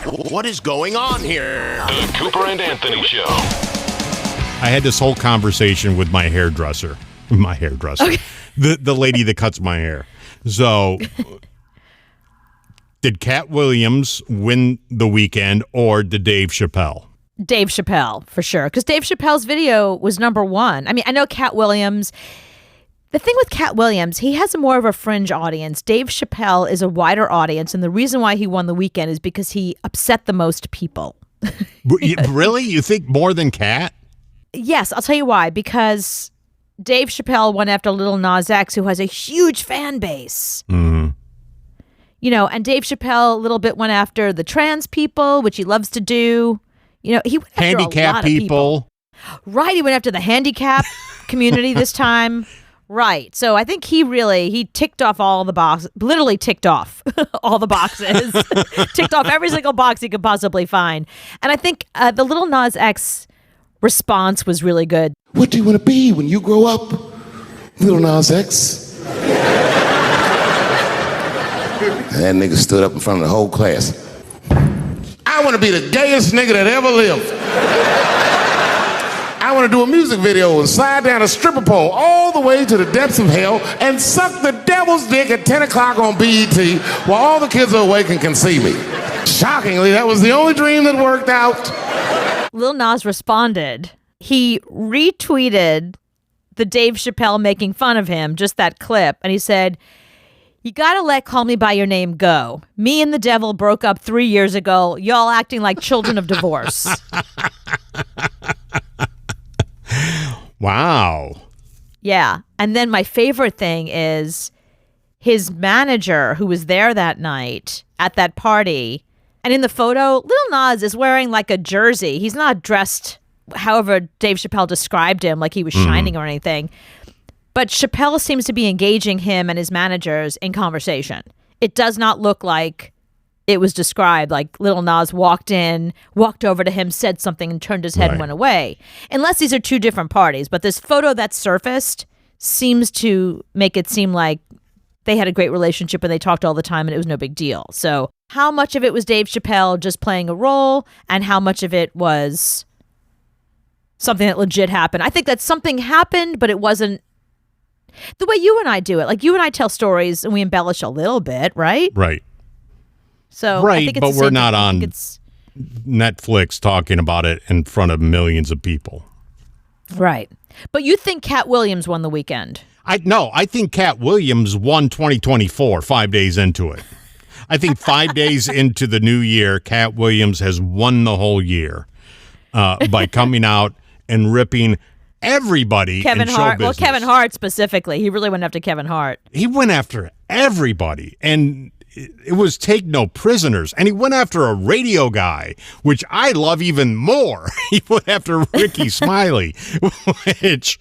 What is going on here? The Cooper and Anthony Show. I had this whole conversation with my hairdresser. Okay. The lady that cuts my hair. So, did Cat Williams win the weekend or did Dave Chappelle? Dave Chappelle, for sure. Because Dave Chappelle's video was number one. I mean, I know Cat Williams. The thing with Cat Williams, he has more of a fringe audience. Dave Chappelle is a wider audience. And the reason why he won the weekend is because he upset the most people. Really? You think more than Cat? Yes, I'll tell you why. Because Dave Chappelle went after Lil Nas X, who has a huge fan base. Mm-hmm. You know, and Dave Chappelle a little bit went after the trans people, which he loves to do. You know, he went after handicap a lot of people. Right, he went after the handicap community this time. Right. So I think he ticked off all the boxes, literally ticked off all the boxes, ticked off every single box he could possibly find. And I think the Lil Nas X response was really good. What do you want to be when you grow up, Lil Nas X? And that nigga stood up in front of the whole class. I want to be the gayest nigga that ever lived. I want to do a music video and slide down a stripper pole all the way to the depths of hell and suck the devil's dick at 10 o'clock on BET while all the kids are awake and can see me. Shockingly, that was the only dream that worked out. Lil Nas responded. He retweeted the Dave Chappelle making fun of him, just that clip, and he said, "You gotta let Call Me By Your Name go. Me and the devil broke up 3 years ago. Y'all acting like children of divorce." Wow. Yeah. And then my favorite thing is his manager, who was there that night at that party. And in the photo, Lil Nas is wearing like a jersey. He's not dressed however Dave Chappelle described him, like he was shining or anything. But Chappelle seems to be engaging him and his managers in conversation. It does not look like it was described, like Lil Nas walked in, walked over to him, said something, and turned his head and went away. Unless these are two different parties. But this photo that surfaced seems to make it seem like they had a great relationship and they talked all the time and it was no big deal. So how much of it was Dave Chappelle just playing a role and how much of it was something that legit happened? I think that something happened, but it wasn't the way you and I do it. Like you and I tell stories and we embellish a little bit, right? Right. So right, I think it's but we're not on Netflix talking about it in front of millions of people. Right. But you think Cat Williams won the weekend? I think Cat Williams won 2024 5 days into it. I think 5 days into the new year, Cat Williams has won the whole year by coming out and ripping everybody Kevin in show Hart. business. Well, Kevin Hart specifically. He really went after Kevin Hart. He went after everybody, and it was take no prisoners. And he went after a radio guy, which I love even more. He went after Ricky Smiley, which,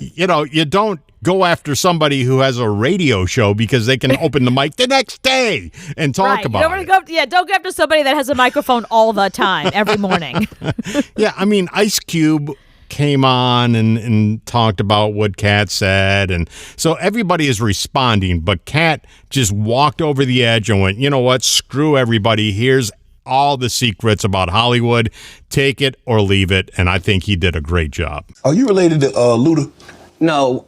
you know, you don't go after somebody who has a radio show because they can open the mic the next day and talk about it. Don't go after somebody that has a microphone all the time, every morning. Yeah, I mean, Ice Cube came on and talked about what Cat said, and so everybody is responding, but Cat just walked over the edge and went, you know what, screw everybody, here's all the secrets about Hollywood, take it or leave it, and I think he did a great job. Are you related to Luda? No,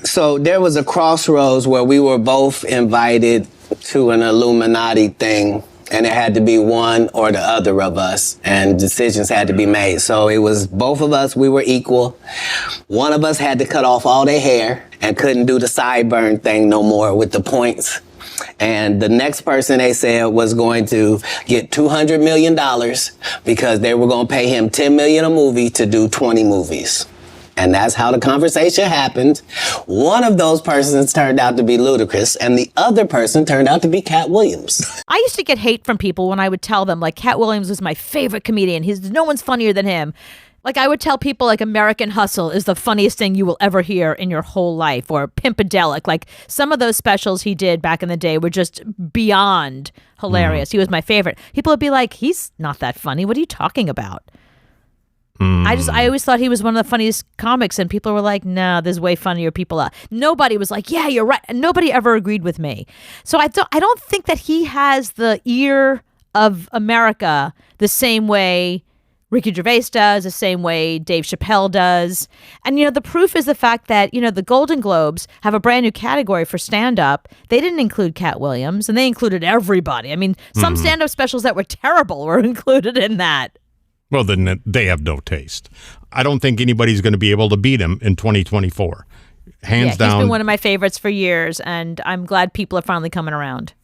so there was a crossroads where we were both invited to an Illuminati thing, and it had to be one or the other of us, and decisions had to be made. So it was both of us, we were equal. One of us had to cut off all their hair and couldn't do the sideburn thing no more with the points. And the next person, they said, was going to get $200 million because they were going to pay him $10 million a movie to do 20 movies. And that's how the conversation happened. One of those persons turned out to be Ludacris, and the other person turned out to be Cat Williams. I used to get hate from people when I would tell them, like, Cat Williams was my favorite comedian. No one's funnier than him. Like, I would tell people, like, American Hustle is the funniest thing you will ever hear in your whole life, or Pimpadelic. Like, some of those specials he did back in the day were just beyond hilarious. He was my favorite. People would be like, he's not that funny. What are you talking about? I always thought he was one of the funniest comics, and people were like, no, there's way funnier people out. Nobody was like, yeah, you're right. And nobody ever agreed with me. So I don't think that he has the ear of America the same way Ricky Gervais does, the same way Dave Chappelle does. And, the proof is the fact that, the Golden Globes have a brand new category for stand-up. They didn't include Cat Williams, and they included everybody. I mean, some stand-up specials that were terrible were included in that. Well, then they have no taste. I don't think anybody's going to be able to beat him in 2024. Hands down. He's been one of my favorites for years, and I'm glad people are finally coming around.